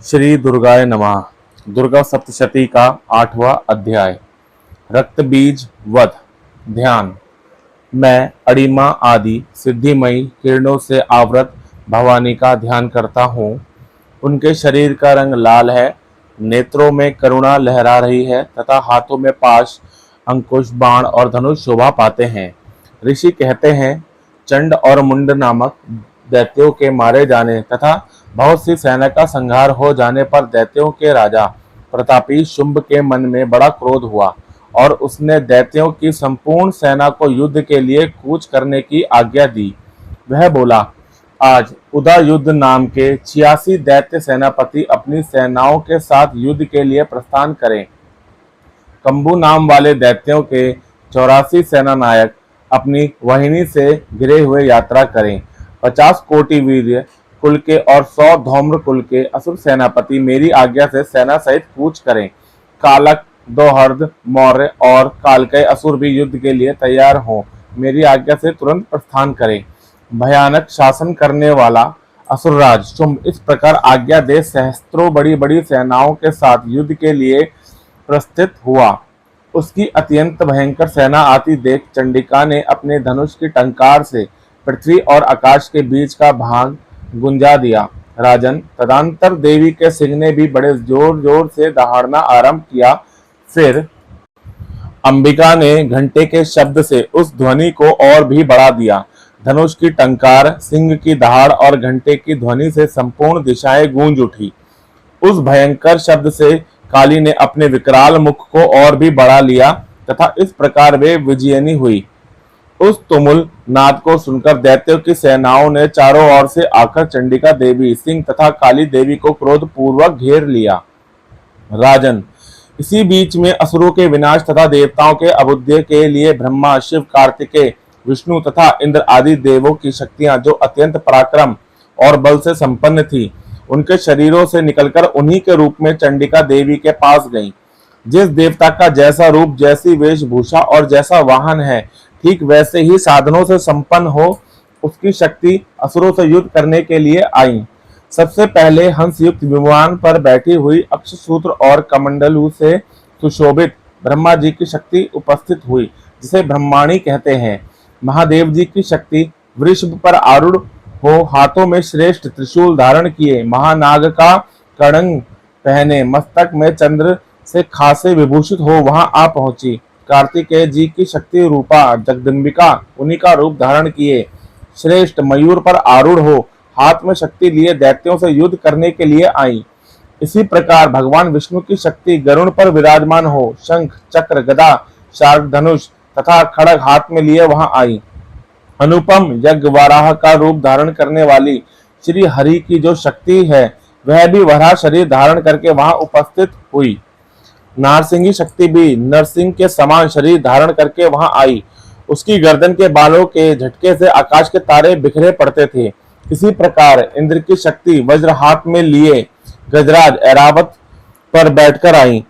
श्री दुर्गाय नमः। दुर्गा सप्तशती का 8वां अध्याय। रक्त बीज वध। ध्यान। मैं अड़िमा आदि सिद्धिमयी किरणों से आवृत भवानी का ध्यान करता हूँ। उनके शरीर का रंग लाल है, नेत्रों में करुणा लहरा रही है तथा हाथों में पाश, अंकुश, बाण और धनुष शोभा पाते हैं। ऋषि कहते हैं, चंड और मुंड नामक दैत्यों के मारे जाने तथा बहुत सी सेना का संहार हो जाने पर दैत्यों के राजा प्रतापी शुंभ के मन में बड़ा क्रोध हुआ और उसने दैत्यों की संपूर्ण सेना को युद्ध के लिए कूच करने की आज्ञा दी। वह बोला, आज उदा युद्ध नाम के 86 दैत्य सेनापति अपनी सेनाओं के साथ युद्ध के लिए प्रस्थान करें। कंबू नाम वाले दैत्यों के 84 सेना नायक अपनी वाहिनी से घिरे हुए यात्रा करें। 50 कोटि वीर्य कुल के और 100 धौम्र कुल के असुर सेनापति मेरी आज्ञा से सेना सहित कूच करें। कालक, दोहर्द, मौर्य और कालकय असुर भी युद्ध के लिए तैयार हों। मेरी आज्ञा से तुरंत प्रस्थान करें। भयानक शासन करने वाला असुरराज शुंभ इस प्रकार आज्ञा दे सहस्त्रों बड़ी बड़ी सेनाओं के साथ युद्ध के लिए प्रस्थित हुआ। उसकी अत्यंत भयंकर सेना आती देख चंडिका ने अपने धनुष की टंकार से पृथ्वी और आकाश के बीच का भाग गुंजा दिया। राजन, तदंतर देवी के सिंह ने भी बड़े जोर जोर से दहाड़ना आरंभ किया। फिर अंबिका ने घंटे के शब्द से उस ध्वनि को और भी बढ़ा दिया। धनुष की टंकार, सिंह की दहाड़ और घंटे की ध्वनि से संपूर्ण दिशाएं गूंज उठी। उस भयंकर शब्द से काली ने अपने विकराल मुख को और भी बढ़ा लिया तथा इस प्रकार वे विजयनी हुई। उस तुमुल नाद को सुनकर दैत्यों की सेनाओं ने चारों ओर से आकर चंडिका देवी, सिंह तथा काली देवी को क्रोध पूर्वक घेर लिया। राजन, इसी बीच में असुरों के विनाश तथा देवताओं के अभ्युदय के लिए ब्रह्मा, शिव, कार्तिकेय, विष्णु तथा इंद्र आदि देवों की शक्तियां जो अत्यंत पराक्रम और बल से संपन्न थी, उनके शरीरों से निकलकर उन्हीं के रूप में चंडिका देवी के पास गईं। जिस देवता का जैसा रूप, जैसी वेशभूषा और जैसा वाहन है, ठीक वैसे ही साधनों से संपन्न हो उसकी शक्ति असुरों से युद्ध करने के लिए आई। सबसे पहले हंस युक्त विमान पर बैठी हुई अक्षसूत्र और कमंडलू से सुशोभित ब्रह्मा जी की शक्ति उपस्थित हुई, जिसे ब्रह्माणी कहते हैं। महादेव जी की शक्ति वृषभ पर आरूढ़ हो, हाथों में श्रेष्ठ त्रिशूल धारण किए, महानाग का कड़ंग पहने, मस्तक में चंद्र से खासे विभूषित हो वहां आ पहुंची। कार्तिकेय जी की शक्ति रूपा जगदम्बिका उन्हीं का रूप धारण किए श्रेष्ठ मयूर पर आरूढ़ हो हाथ में शक्ति लिए दैत्यों से युद्ध करने के लिए आई। इसी प्रकार भगवान विष्णु की शक्ति गरुड़ पर विराजमान हो शंख, चक्र, गदा, शार्क धनुष तथा खड़ग हाथ में लिए वहां आई। अनुपम यज्ञ वाराह का रूप धारण करने वाली श्री हरि की जो शक्ति है, वह भी वराह शरीर धारण करके वहां उपस्थित हुई। नारसिंही शक्ति भी नरसिंह के समान शरीर धारण करके वहां आई। उसकी गर्दन के बालों के झटके से आकाश के तारे बिखरे पड़ते थे। इसी प्रकार इंद्र की शक्ति वज्र हाथ में लिए गजराज ऐरावत पर बैठकर आई।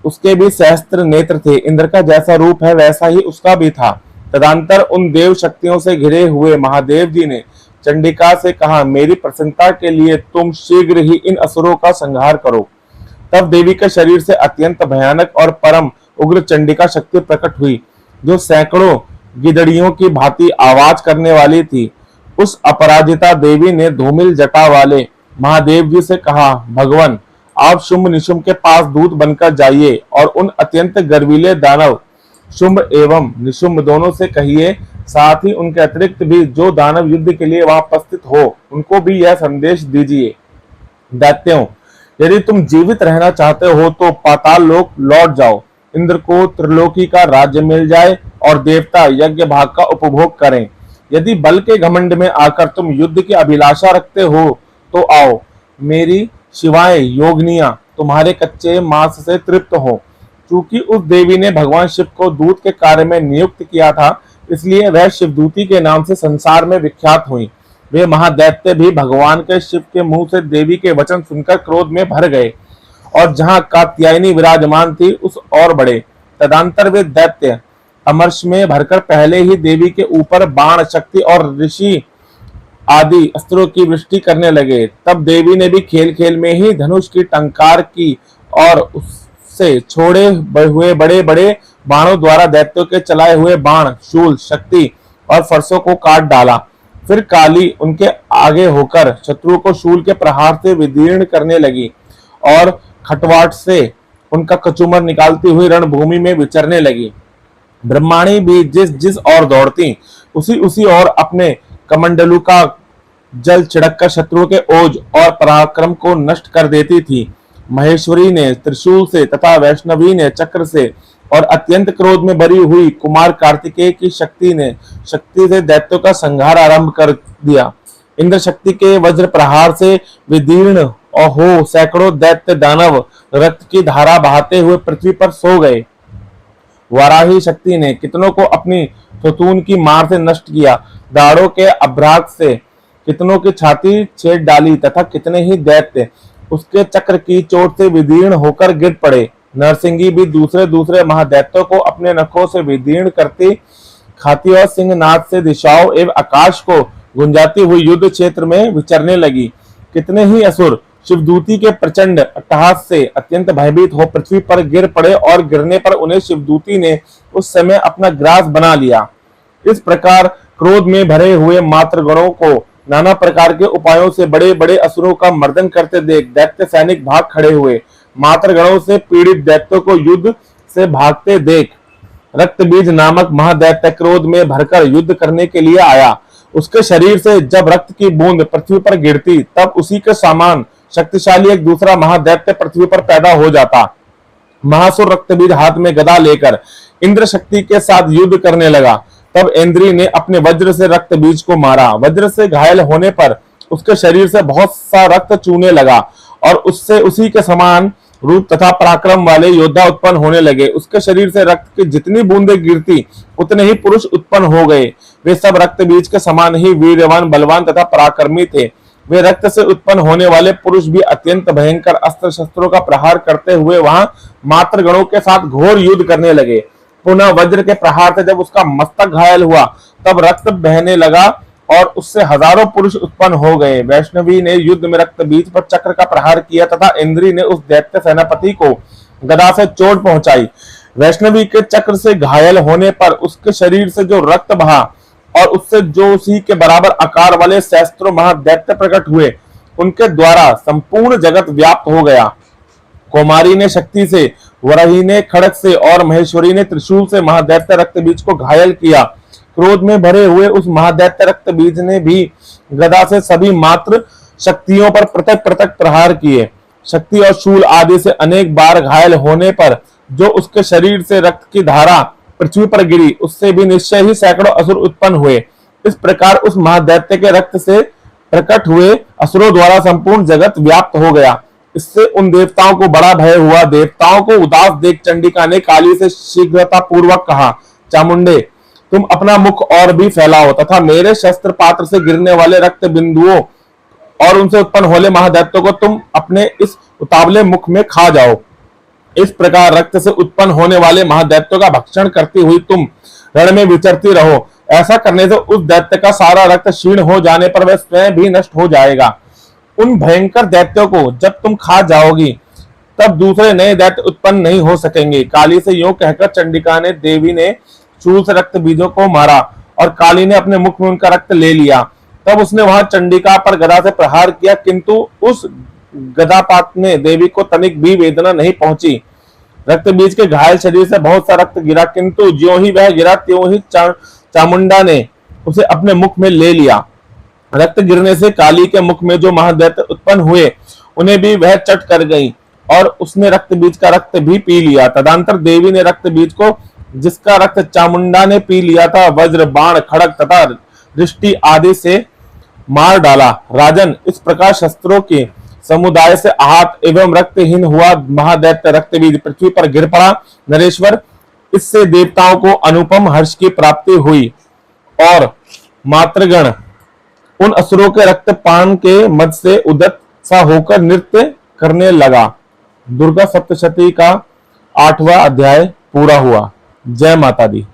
उसके भी सहस्त्र नेत्र थे। इंद्र का जैसा रूप है वैसा ही उसका भी था। तदंतर उन देव शक्तियों से घिरे हुए महादेव जी ने चंडिका से कहा, मेरी प्रसन्नता के लिए तुम शीघ्र ही इन असुरों का संहार करो। तब देवी के शरीर से अत्यंत भयानक और परम उग्र चंडिका शक्ति प्रकट हुई, जो सैकड़ों गिदड़ियों की भांति आवाज करने वाली थी। उस अपराजिता देवी ने धूमिल जटा वाले महादेव जी से कहा, भगवान, आप शुंभ निशुंभ के पास दूत बनकर जाइए और उन अत्यंत गर्वीले दानव शुंभ एवं निशुंभ दोनों से कहिए, साथ ही उनके अतिरिक्त भी जो दानव युद्ध के लिए वहां उपस्थित हो, उनको भी यह संदेश दीजिए। दैत्यों, यदि तुम जीवित रहना चाहते हो तो पाताल लोक लौट जाओ। इंद्र को त्रिलोकी का राज्य मिल जाए और देवता यज्ञ भाग का उपभोग करें। यदि बल के घमंड में आकर तुम युद्ध की अभिलाषा रखते हो तो आओ। मेरी शिवाएं योगिनियां तुम्हारे कच्चे मांस से तृप्त हो। चूंकि उस देवी ने भगवान शिव को दूत के कार्य में नियुक्त किया था, इसलिए वह शिवदूती के नाम से संसार में विख्यात हुई। वे महादैत्य भी भगवान के शिव के मुंह से देवी के वचन सुनकर क्रोध में भर गए और जहां कात्यायनी विराजमान थी उस और बढ़े। तदंतर वे दैत्य अमर्ष में भरकर पहले ही देवी के ऊपर बाण शक्ति और ऋषि आदि अस्त्रों की वृष्टि करने लगे। तब देवी ने भी खेल खेल में ही धनुष की टंकार की और उससे छोड़े हुए बड़े बड़े बाणों द्वारा दैत्यों के चलाए हुए बाण, शूल, शक्ति और फरसों को काट डाला। फिर काली उनके आगे होकर शत्रु को शूल के प्रहार से विदीर्ण करने लगी और खटवाट से उनका कचूमर निकालती हुई रणभूमि में विचरने लगी। ब्रह्माणी भी जिस जिस ओर दौड़ती उसी उसी ओर अपने कमंडलू का जल छिड़ककर शत्रुओं के ओज और पराक्रम को नष्ट कर देती थी। महेश्वरी ने त्रिशूल से तथा वैष्णवी ने चक्र से और अत्यंत क्रोध में भरी हुई कुमार कार्तिकेय की शक्ति से दैत्यों का संहार आरंभ कर दिया। इंद्र शक्ति के वज्र प्रहार से विदीर्ण हो सैकड़ों दैत्य दानव रक्त की धारा बहाते हुए पृथ्वी पर सो गए। वाराही शक्ति ने कितनों को अपनी थुथुन की मार से नष्ट किया। दाढ़ों के अभ्राग से कितनों की छाती छेद डाली तथा कितने ही दैत्य उसके चक्र की चोट से विदीर्ण होकर गिर पड़े। नरसिंगी भी दूसरे दूसरे महादैत्यों को अपने नखों से विदीर्ण करती खाती और सिंहनाद से दिशाओं एवं आकाश को गुंजाती हुई युद्ध क्षेत्र में विचरने लगी। कितने ही असुर शिवदूती के प्रचंड अट्टहास से अत्यंत भयभीत हो पृथ्वी पर गिर पड़े और गिरने पर उन्हें शिवदूती ने उस समय अपना ग्रास बना लिया। इस प्रकार क्रोध में भरे हुए मातृगणों को नाना प्रकार के उपायों से बड़े बड़े असुरों का मर्दन करते देख दैत्य सैनिक भाग खड़े हुए। मातृगणों से पीड़ित दैत्यों को युद्ध से भागते देख रक्तबीज नामक महादैत्य क्रोध में भरकर युद्ध करने के लिए आया। उसके शरीर से जब रक्त की बूंद पृथ्वी पर गिरती तब उसी के समान शक्तिशाली एक दूसरा महादैत्य पृथ्वी पर पैदा हो जाता। महासुर रक्तबीज हाथ में गदा लेकर इंद्र शक्ति के साथ युद्ध करने लगा। तब इंद्री ने अपने वज्र से रक्तबीज को मारा। वज्र से घायल होने पर उसके शरीर से बहुत सा रक्त चूने लगा और उससे उसी के समान रूप तथा पराक्रम वाले योद्धा उत्पन्न होने लगे। उसके शरीर से रक्त की जितनी बूंदें गिरती उतने ही पुरुष उत्पन्न हो गए। वे सब रक्तबीज के समान ही वीरवान, बलवान तथा पराक्रमी थे। वे रक्त से उत्पन्न होने वाले पुरुष भी अत्यंत भयंकर अस्त्र शस्त्रों का प्रहार करते हुए वहां मातृगणों के साथ घोर युद्ध करने लगे। पुनः वज्र के प्रहार से जब उसका मस्तक घायल हुआ तब रक्त बहने लगा और उससे हजारों पुरुष उत्पन्न हो गए। वैष्णवी ने युद्ध में रक्तबीज पर चक्र का प्रहार किया तथा इंद्री ने उस दैत्य सेनापति को गदा से चोट पहुंचाई। वैष्णवी के चक्र से घायल होने पर उसके शरीर से जो रक्त बहा और उससे जो उसी के बराबर आकार वाले सहस्त्रों महादैत्य प्रकट हुए, उनके द्वारा संपूर्ण जगत व्याप्त हो गया। कुमारी ने शक्ति से, वराही ने खड़ग से और महेश्वरी ने त्रिशूल से महादैत्य रक्तबीज को घायल किया। क्रोध में भरे हुए उस महादैत्य रक्तबीज ने भी गदा से सभी मात्र शक्तियों पर पृथक पृथक प्रहार किए। शक्ति और शूल आदि से अनेक बार घायल होने पर जो उसके शरीर से रक्त की धारा पृथ्वी पर गिरी, उससे भी निश्चय ही सैकड़ों असुर उत्पन्न हुए। इस प्रकार उस महादैत्य के रक्त से प्रकट हुए असुरों द्वारा संपूर्ण जगत व्याप्त हो गया। इससे उन देवताओं को बड़ा भय हुआ। देवताओं को उदास देख चंडिका ने काली से शीघ्रता पूर्वक कहा, चामुंडे, तुम अपना मुख और भी फैलाओ तथा मेरे शस्त्र पात्र से गिरने वाले रक्त बिंदुओं और उनसे उत्पन्न होने महादैत्यों को तुम अपने इस उतावले मुख में खा जाओ। इस प्रकार रक्त से उत्पन्न होने वाले महादैत्यों का भक्षण करती हुई तुम रण में विचरती रहो। ऐसा करने से उस दैत्य का सारा रक्त क्षीण हो जाने पर वह स्वयं भी नष्ट हो जाएगा। उन भयंकर दैत्यों को जब तुम खा जाओगी तब दूसरे नए दैत्य उत्पन्न नहीं हो सकेंगे। काली से यूं कहकर चंडिका ने देवी ने शूल से रक्त बीजों को मारा और काली ने अपने मुख में उनका रक्त ले लिया। तब उसने वहां चंडिका पर गदा से प्रहार किया, किंतु उस गदापात में देवी को तनिक भी वेदना नहीं पहुंची। रक्तबीज के घायल शरीर से बहुत सा रक्त गिरा, किंतु ज्यों ही वह गिरा त्यों ही चामुंडा ने उसे अपने मुख में ले लिया। रक्त गिरने से काली के मुख में जो महादैत्य उत्पन्न हुए उन्हें भी वह चट कर गई और उसने रक्तबीज का रक्त भी पी लिया। तदंतर देवी ने रक्तबीज को, जिसका रक्त चामुंडा ने पी लिया था, वज्र, बाण, खड़ग तथा दृष्टि आदि से मार डाला। राजन, इस प्रकार शस्त्रों के समुदाय से आहत एवं रक्तहीन हुआ महादैत्य रक्तबीज पृथ्वी पर गिर पड़ा। नरेश्वर, इससे देवताओं को अनुपम हर्ष की प्राप्ति हुई और मातृगण उन असुरों के रक्तपान के मद से उदत सा होकर नृत्य करने लगा। दुर्गा सप्तशती का 8वां अध्याय पूरा हुआ। जय माता दी।